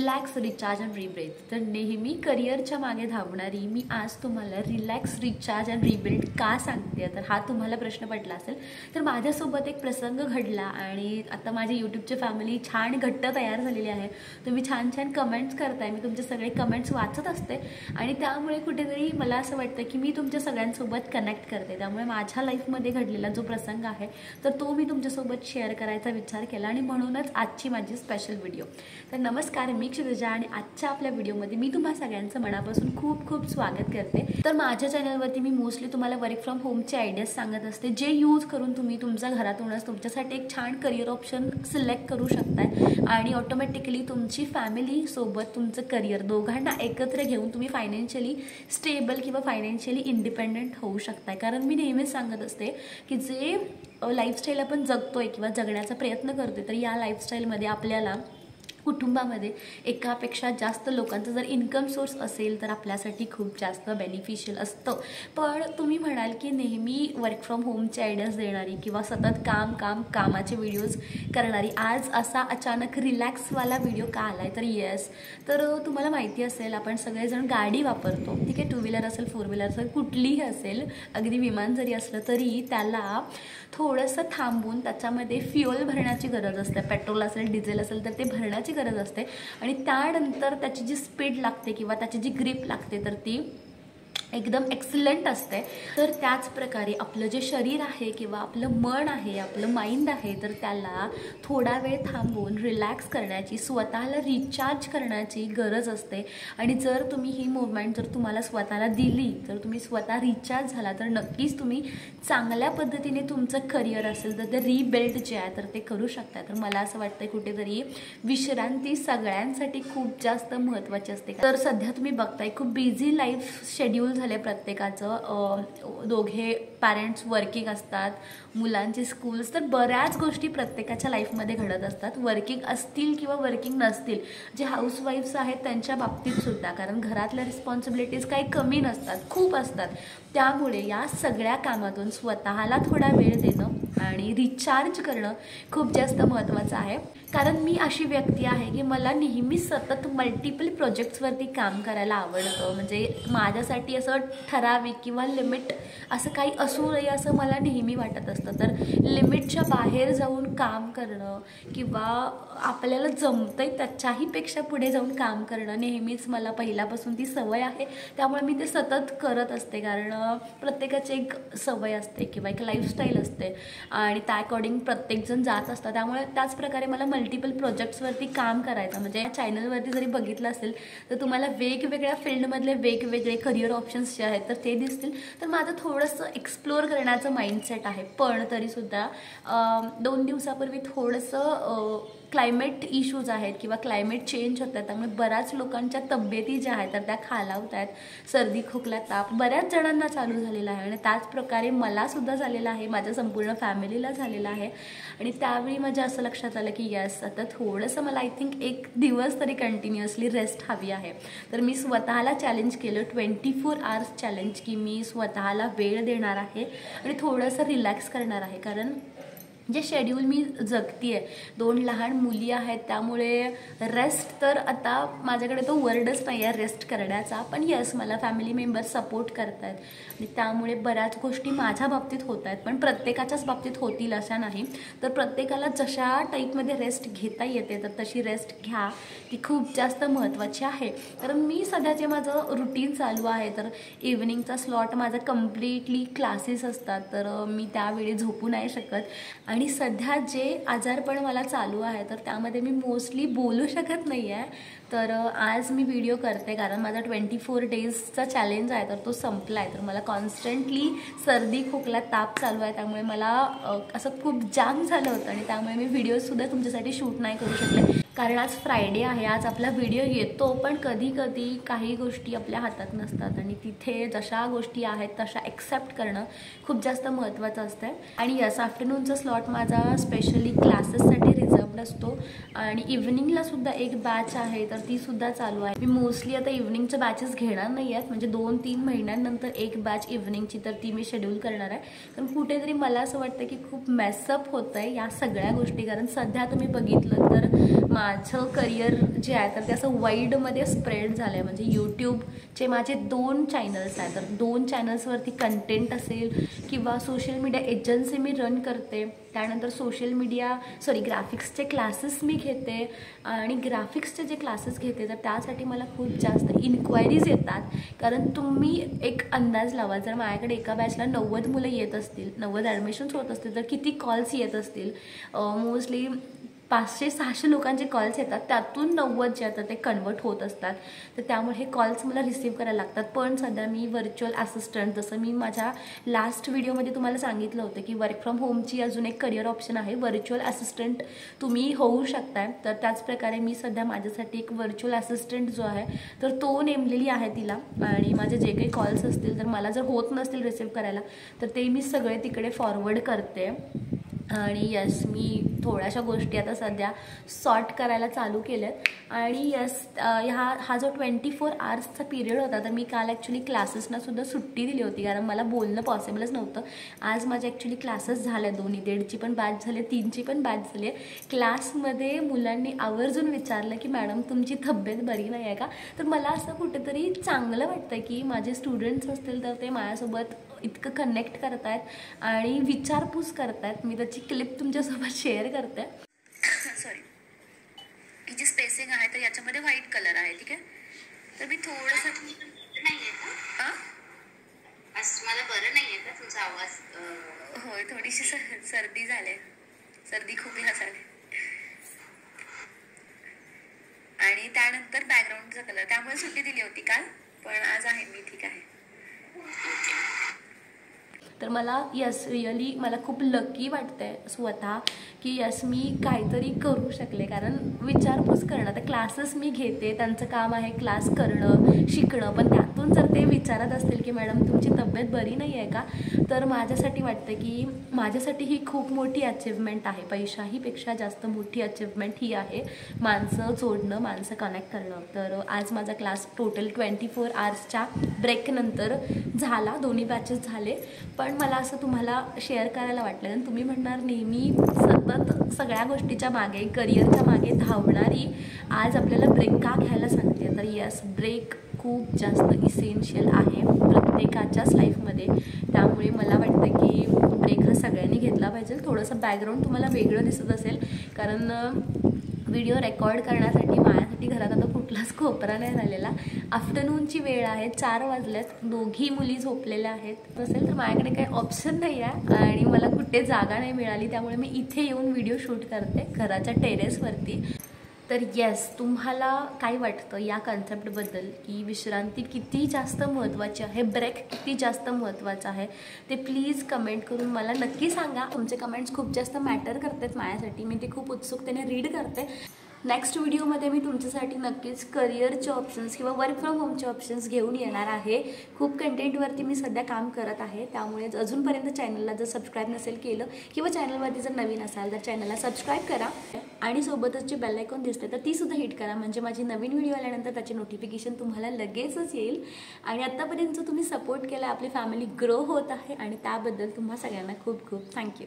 Relax, recharge and rebuild. तर नेहमी करिअरच्या मागे धावणारी मी आज तुम्हाला रिलॅक्स, रिचार्ज अँड रिबिल्ड का सांगते। तर हा तुम्हाला प्रश्न पडला असेल तर माझ्यासोबत एक प्रसंग घडला आणि आता माझी यूट्यूबची फॅमिली छान घट्ट तयार झालेली आहे। तुम्ही छान छान कमेंट्स करताय, मी तुमचे सगळे कमेंट्स वाचत असते आणि त्यामुळे कुठेतरी मला असं वाटतं की मी तुमच्या सगळ्यांसोबत कनेक्ट करते। त्यामुळे माझ्या लाईफमध्ये घडलेला जो प्रसंग आहे तर तो मी तुमच्यासोबत शेअर करायचा विचार केला आणि म्हणूनच आजची माझी स्पेशल व्हिडिओ। तर नमस्कार, मी क्षितिजा आणि आजच्या आपल्या व्हिडिओमध्ये मी तुम्हा सगळ्यांचं मनापासून खूप खूप स्वागत करते। तर माझ्या चॅनलवरती मी मोस्टली तुम्हाला वर्क फ्रॉम होमचे आयडियाज सांगत असते, जे यूज करून तुम्ही तुमच्या घरातूनच तुमच्यासाठी एक छान करिअर ऑप्शन सिलेक्ट करू शकताय आणि ऑटोमॅटिकली तुमची फॅमिली सोबत तुमचं करिअर दोघांना एकत्र घेऊन तुम्ही फायनान्शियली स्टेबल किंवा फायनान्शियली इंडिपेंडेंट होऊ शकताय। कारण मी नेहमीच सांगत असते की जे लाईफस्टाईल आपण जगतोय किंवा जगण्याचा प्रयत्न करतोय तर या लाईफस्टाईलमध्ये आपल्याला कुटुंबामध्ये एकापेक्षा जास्त लोकांचा जर इन्कम सोर्स असेल तर आपल्यासाठी खूप जास्त बेनिफिशियल असतं। पण तुम्ही म्हणाल की नेहमी वर्क फ्रॉम होमचे आयडियाज देणारी किंवा सतत कामाचे व्हिडिओज करणारी आज असा अचानक रिलॅक्सवाला व्हिडिओ का आलाय? तर येस, तर तुम्हाला माहिती असेल आपण सगळेजण गाडी वापरतो, ठीक आहे, टू व्हीलर असेल, फोर व्हीलर असेल, कुठलीही असेल, अगदी विमान जरी असलं तरी त्याला थोडंसं थांबून त्याच्यामध्ये फ्युअल भरण्याची गरज असते। पेट्रोल असेल, डिझेल असेल तर ते भरण्याची गरज असते आणि त्यानंतर त्याची जी स्पीड लागते किंवा त्याची जी ग्रिप लागते तर ती एकदम एक्सलंट असते। तर त्याच प्रकारे आपलं जे शरीर आहे किंवा आपलं मन आहे, आपलं माइंड आहे, तर त्याला थोडा वेळ थांबून रिलॅक्स करण्याची, स्वतःला रिचार्ज करण्याची गरज असते। आणि जर तुम्ही ही मूवमेंट जर तुम्हाला स्वतःला दिली तर तुम्ही स्वतः रिचार्ज झाला तर नक्कीच तुम्ही चांगल्या पद्धतीने तुमचं करिअर असेल तर ते रिबिल्ड जे आहे तर ते करू शकता। तर मला असं वाटतं कुठेतरी विश्रांती सगळ्यांसाठी खूप जास्त महत्त्वाची असते। तर सध्या तुम्ही बघताय खूप बिझी लाईफ शेड्यूल झाले प्रत्येकाचं, दोघे पॅरेंट्स वर्किंग असतात, मुलांची स्कूल्स, तर बऱ्याच गोष्टी प्रत्येकाच्या लाईफमध्ये घडत असतात, वर्किंग असतील किंवा वर्किंग नसतील। जे हाऊसवाईफ्स आहेत त्यांच्या बाबतीत सुद्धा, कारण घरातल्या रिस्पॉन्सिबिलिटीज काही कमी नसतात, खूप असतात। त्यामुळे या सगळ्या कामातून स्वतःला थोडा वेळ देणं आणि रिचार्ज करणं खूप जास्त महत्त्वाचं आहे। कारण मी अशी व्यक्ती आहे की मला नेहमी सतत मल्टिपल प्रोजेक्ट्सवरती काम करायला आवडतं। म्हणजे माझ्यासाठी असं ठराविक किंवा लिमिट असं काही असू नये असं मला नेहमी वाटत असतं। तर लिमिटच्या बाहेर जाऊन काम करणं किंवा आपल्याला जमतंय त्याच्याही पेक्षा पुढे जाऊन काम करणं नेहमीच मला पहिल्यापासून ती सवय आहे। त्यामुळे मी ते सतत करत असते, कारण प्रत्येकाची एक सवय असते किंवा एक लाईफस्टाईल असते आणि त्या अकॉर्डिंग प्रत्येकजण जात असतं। त्यामुळे त्याच प्रकारे मला मल्टिपल प्रोजेक्ट्सवरती काम करायचं, म्हणजे चॅनलवरती जरी बघितलं असेल तर तुम्हाला वेगवेगळ्या फील्डमधले वेगवेगळे करिअर ऑप्शन्स जे आहेत तर ते दिसतील। तर माझं थोडंसं एक्सप्लोअर करण्याचं माइंडसेट आहे, पण तरीसुद्धा 2 दिवसापूर्वी थोडंसं क्लायमेट इश्यूज आहेत किंवा क्लायमेट चेंज होत आहे, त्यामुळे बऱ्याच लोकांच्या तब्येती ज्या आहेत तर त्या खालावत आहेत, सर्दी, खोकला, ताप बऱ्याच जणांना चालू झालेला आहे आणि त्याच प्रकारे मला सुद्धा झालेला आहे, माझ्या संपूर्ण फॅमिलीला झालेला आहे। आणि त्यावेळी माझ्या असं लक्षात आलं की यस, आता थोडंसं मला आय थिंक 1 दिवस तरी कंटिन्युअसली रेस्ट हवी आहे। तर मी स्वतःला चॅलेंज केलं, 24 आवर्स चॅलेंज, की मी स्वतःला वेळ देणार आहे आणि थोडंसं रिलॅक्स करणार आहे। कारण जे शेड्यूल मी जगतीये, 2 लहान मुली आहेत, त्यामुळे रेस्ट तर आता माझ्याकडे तो वर्डच नाही आहे रेस्ट करण्याचा। पण येस, मला फॅमिली मेंबर्स सपोर्ट करत आहेत आणि त्यामुळे बऱ्याच गोष्टी माझ्या बाबतीत होत आहेत, पण प्रत्येकाच्याच बाबतीत होतील अशा नाही। तर प्रत्येकाला जशा टाईपमध्ये रेस्ट घेता येते तर तशी रेस्ट घ्या, ती खूप जास्त महत्त्वाची आहे। कारण मी सध्या जे माझं रुटीन चालू आहे तर इव्हनिंगचा स्लॉट माझा कम्प्लिटली क्लासेस असतात, तर मी त्यावेळी झोपू नाही शकत आणि सध्या जे आजारपण मला चालू आहे तर त्यामध्ये मी मोस्टली बोलू शकत नाही आहे। तर आज मी व्हिडिओ करते कारण माझा 24 डेजचा चॅलेंज आहे तर तो संपला आहे। तर मला कॉन्स्टंटली सर्दी, खोकला, ताप चालू आहे, त्यामुळे मला असं खूप जाम झालं होतं आणि त्यामुळे मी व्हिडिओसुद्धा तुमच्यासाठी शूट नाही करू शकले। कारण आज फ्रायडे आहे, आज आपला व्हिडिओ येतो, पण कधी कधी काही गोष्टी आपल्या हातात नसतात आणि तिथे जशा गोष्टी आहेत तशा एक्सेप्ट करणं खूप जास्त महत्त्वाचं असतं। आणि यस, आफ्टरनूनचा स्लॉट माझा स्पेशली क्लासेससाठी रिझर्वड असतो आणि इव्हनिंगला सुद्धा एक बॅच आहे तर ती सुद्धा चालू आहे। मी मोस्टली आता इव्हनिंगच्या बॅचेस घेणार नाही आहेत, म्हणजे 2-3 महिन्यांनंतर एक बॅच इव्हनिंगची तर ती मी शेड्यूल करणार आहे। कारण कुठेतरी मला असं वाटतं की खूप मेसअप होतं आहे या सगळ्या गोष्टी, कारण सध्या तुम्ही बघितलं तर माझं करिअर जे आहे तर ते असं वाईडमध्ये स्प्रेड झालं आहे. म्हणजे यूट्यूबचे माझे 2 चॅनल्स आहेत, तर 2 चॅनल्सवरती कंटेंट असेल किंवा सोशल मीडिया एजन्सी मी रन करते. त्यानंतर ग्राफिक्सचे क्लासेस मी घेते आणि ग्राफिक्सचे जे क्लासेस घेते तर त्यासाठी मला खूप जास्त इन्क्वायरीज येतात. कारण तुम्ही एक अंदाज लावा, जर माझ्याकडे एका बॅचला 90 मुलं येत असतील, 90 ॲडमिशन्स होत असतील, तर किती कॉल्स येत असतील. मोस्टली 500-600 लोकांचे कॉल्स येतात, त्यातून 90 जे आता ते कन्वर्ट होत असतात. तर त्यामुळे हे कॉल्स मला रिसीव्ह करायला लागतात. पण सध्या मी व्हर्च्युअल असिस्टंट, जसं मी माझ्या लास्ट व्हिडिओमध्ये तुम्हाला सांगितलं होतं की वर्क फ्रॉम होमची अजून एक करिअर ऑप्शन आहे, व्हर्च्युअल असिस्टंट तुम्ही होऊ शकताय. तर त्याचप्रकारे मी सध्या माझ्यासाठी एक व्हर्च्युअल असिस्टंट जो आहे तर तो नेमलेली आहे तिला. आणि माझे जे काही कॉल्स असतील तर मला जर होत नसतील रिसीव्ह करायला तर ते मी सगळे तिकडे फॉरवर्ड करते. आणि यस, मी थोड्याशा गोष्टी आता सध्या सॉर्ट करायला चालू केल्यात. आणि यस, हा जो 24 आवर्सचा पिरियड होता, तर मी काल ॲक्च्युली क्लासेसनासुद्धा सुट्टी दिली होती कारण मला बोलणं पॉसिबलच नव्हतं. आज माझे ॲक्च्युली क्लासेस झाले, 2 1.5ची पण बॅच झाले, 3ची पण बॅच झाली आहे. क्लासमध्ये मुलांनी आवर्जून विचारलं की मॅडम तुमची तब्येत बरी नाही आहे का. तर मला असं कुठेतरी चांगलं वाटतं की माझे स्टुडंट्स असतील तर ते माझ्यासोबत इतकं कनेक्ट करत आहेत आणि विचारपूस करत आहेत. मी त्याची क्लिप तुमच्यासोबत शेअर करते. सॉरी, ही जी स्पेसिंग आहे तर याच्यामध्ये व्हाईट कलर आहे, ठीक आहे. तर मी थोडंसं नाही आहे का? मला बरं नाही आहे का तुमचा आवाज? होय, थोडीशी सर्दी झाली, सर्दी खोकला झाले. आणि त्यानंतर बॅकग्राऊंडचा कलर, त्यामुळे सुट्टी दिली होती काल, पण आज आहे मी ठीक आहे. तर मला यस, रिअली मला खूप लकी वाटतंय स्वतः की यस मी काहीतरी करू शकले. कारण विचारपूस करणं, तर क्लासेस मी घेते, त्यांचं काम आहे क्लास करणं, शिकणं. पण त्यातून जर ते विचारत असतील की मॅडम तुमची तब्येत बरी नाही आहे का, तर माझ्यासाठी वाटतं की माझ्यासाठी ही खूप मोठी अचिव्हमेंट आहे. पैशाहीपेक्षा जास्त मोठी अचिव्हमेंट ही आहे, माणसं जोडणं, माणसं कनेक्ट करणं. तर आज माझा क्लास टोटल 24 आवर्सच्या ब्रेकनंतर झाला, 2 बॅचेस झाले. पण मला असं तुम्हाला शेअर करायला वाटलं. आणि तुम्ही म्हणणार नेहमी सतत सगळ्या गोष्टीच्या मागे, करिअरच्या मागे धावणारी आज आपल्याला ब्रेक का घ्यायला सांगते. तर यस, ब्रेक खूप जास्त इसेन्शियल आहे प्रत्येकाच्याच लाईफमध्ये. त्यामुळे मला वाटतं की ब्रेक हा सगळ्यांनी घेतला पाहिजे. थोडंसं बॅकग्राऊंड तुम्हाला वेगळं दिसत असेल कारण व्हिडिओ रेकॉर्ड करण्यासाठी माझ्यासाठी घरात आता कुठलाच कोपरा नाही झालेला. आफ्टरनूनची वेळ आहे, 4 वाजल्यात, दोघी मुली झोपलेल्या आहेत असेल तर माझ्याकडे काही ऑप्शन नाही आहे आणि मला कुठे जागा नाही मिळाली. त्यामुळे मी इथे येऊन व्हिडिओ शूट करते घराच्या टेरेसवरती. तर येस, तुम्हाला काय वाटतं या कन्सेप्टबद्दल की विश्रांती किती जास्त महत्त्वाची आहे, ब्रेक किती जास्त महत्त्वाचा आहे, ते प्लीज कमेंट करून मला नक्की सांगा. तुमचे कमेंट्स खूप जास्त मॅटर करतात माझ्यासाठी, मी ते खूप उत्सुकतेने रीड करते. नेक्स्ट व्हिडिओमध्ये मी तुमच्यासाठी नक्कीच करिअरचे ऑप्शन्स किंवा वर्क फ्रॉम होमचे ऑप्शन्स घेऊन येणार आहे. खूप कंटेंटवरती मी सध्या काम करत आहे, त्यामुळे अजूनपर्यंत चॅनलला जर सबस्क्राईब नसेल केलं किंवा चॅनलवरती जर नवीन असाल तर चॅनलला सबस्क्राईब करा आणि सोबतच जी बेल आयकॉन दिसते तर तीसुद्धा हिट करा, म्हणजे माझी नवीन व्हिडिओ आल्यानंतर त्याचे नोटिफिकेशन तुम्हाला लगेचच येईल. आणि आत्तापर्यंत तुम्ही सपोर्ट केला, आपली फॅमिली ग्रो होत आहे आणि त्याबद्दल तुम्हा सगळ्यांना खूप खूप थँक्यू.